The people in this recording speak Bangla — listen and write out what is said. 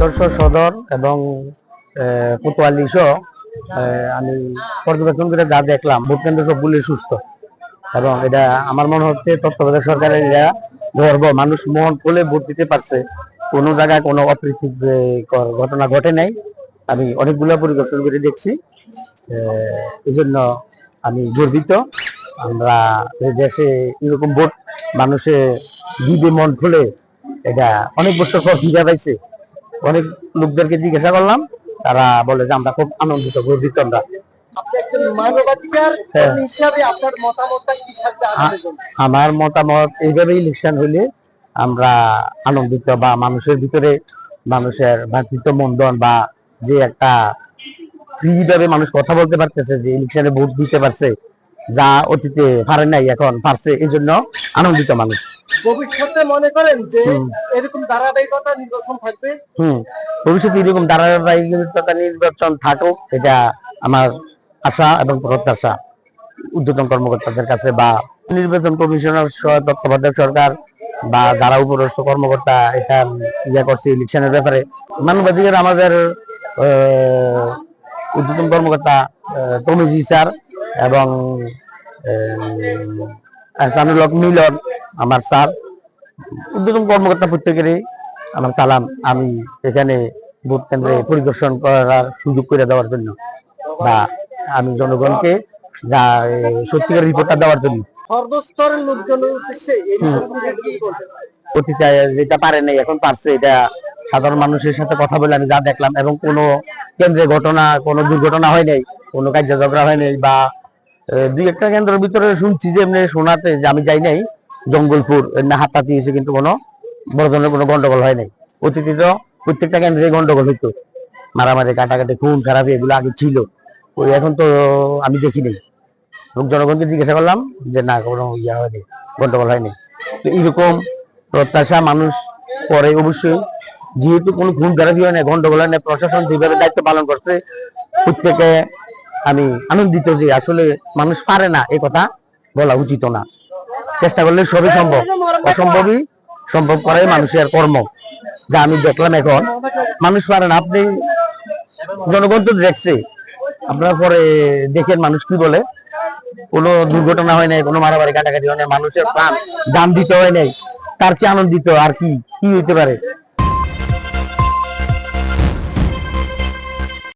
আদর্শ সদর এবং কোতোয়ালি সহ আমি পর্যবেক্ষণ করে যা দেখলাম ভোট কেন্দ্র সবগুলি সুস্থ এবং এটা আমার মনে হচ্ছে তত্ত্বাবধায়ক সরকারের গর্ব, মানুষ মন খুলে ভোট দিতে পারছে, কোনো জায়গায় কোনো অপ্রীতিকর ঘটনা ঘটে নাই। আমি অনেকগুলো পরিদর্শন করে দেখছি, এই জন্য আমি গর্বিত। আমরা দেশে এরকম ভোট মানুষে দিবে মন খুলে, এটা অনেক বছর পর ফিরে পাইছে। অনেক লোকদেরকে জিজ্ঞাসা করলাম, তারা বলে যে আমরা খুব আনন্দিত, গর্বিত। আমরা আমার মতামত এইভাবে ইলেকশন হইলে আমরা আনন্দিত, বা মানুষের ভিতরে মানুষের ভ্রাতৃত্ব বন্ধন বা যে একটা ফ্রি ভাবে মানুষ কথা বলতে পারতেছে, যে ইলেকশনে ভোট দিতে পারছে, যা অতীতে পারে নাই এখন পারছে, এই জন্য আনন্দিত মানুষ। ভবিষ্যতে মনে করেন যে এরকম ধারাবাহিকতা নির্বাচন থাকবে? ভবিষ্যতে এরকম ধারাবাহিকতা নির্বাচন থাকুক, এটা আমার আশা এবং প্রত্যাশা ঊর্ধ্বতন কর্মকর্তাদের কাছে, বা নির্বাচন কমিশনার সহ তত্ত্বাবধায়ক সরকার বা যারা উপরস্থ কর্মকর্তা এটা ইয়ে করছে ইলেকশনের ব্যাপারে। মানবাধিকার আমাদের ঊর্ধ্বতন কর্মকর্তা তমিজি স্যার এবং মিলন আমার স্যার, ঊর্ধ্বতন কর্মকর্তা প্রত্যেকেরই আমার সালাম। আমি এখানে ভোট কেন্দ্রে পরিদর্শন করার সুযোগ করে দেওয়ার জন্য, বা আমি জনগণকে যা সত্যিকার রিপোর্টটা দেওয়ার জন্য। সর্বস্তরের লোকজনের উদ্দেশ্যে অতীতে যেটা পারে নাই এখন পারছে, এটা সাধারণ মানুষের সাথে কথা বলে আমি যা দেখলাম, এবং কোনো কেন্দ্রে কোনো দুর্ঘটনা হয় নাই, কোনো কার্য ঝগড়া হয় নাই, বা দুই একটা কেন্দ্রের ভিতরে শুনছি যে এমনি শোনাতে, যে আমি যাই নাই, জঙ্গলপুর হাতাতে এসে কিন্তু কোনো বড় ধরনের কোনো গন্ডগোল হয় নাই। অতীতে তো প্রত্যেকটা কেন্দ্রে গন্ডগোল হইতো, মারামারি, কাটাকাটি, খুন খারাপ এগুলো আগে ছিল, ওই এখন তো আমি দেখি নেই। জনগণকে জিজ্ঞাসা করলাম যে না, কোনো ইয়া হয়নি, গন্ডগোল হয়নি। তো এরকম প্রত্যাশা মানুষ করে অবশ্যই, যেহেতু কোনো খুন খারাপি হয় না, গন্ডগোল হয় না, প্রশাসন যেভাবে দায়িত্ব পালন করছে, প্রত্যেকে আমি আনন্দিত যে আসলে মানুষ পারে না এ কথা বলা উচিত না, চেষ্টা করলে সবই সম্ভব, অসম্ভবই সম্ভব করাই মানুষের কর্ম, যা আমি দেখলাম। এখন মানুষ পারে না, আপনি জনগণ তো দেখছে, আপনারা পরে দেখেন মানুষ কি বলে। কোনো দুর্ঘটনা হয় নাই, কোনো মারামারি কাটাকাটি হয় নাই, মানুষের প্রাণ জান দিতে হয় নাই, তার চেয়ে আনন্দিত আর কি হইতে পারে।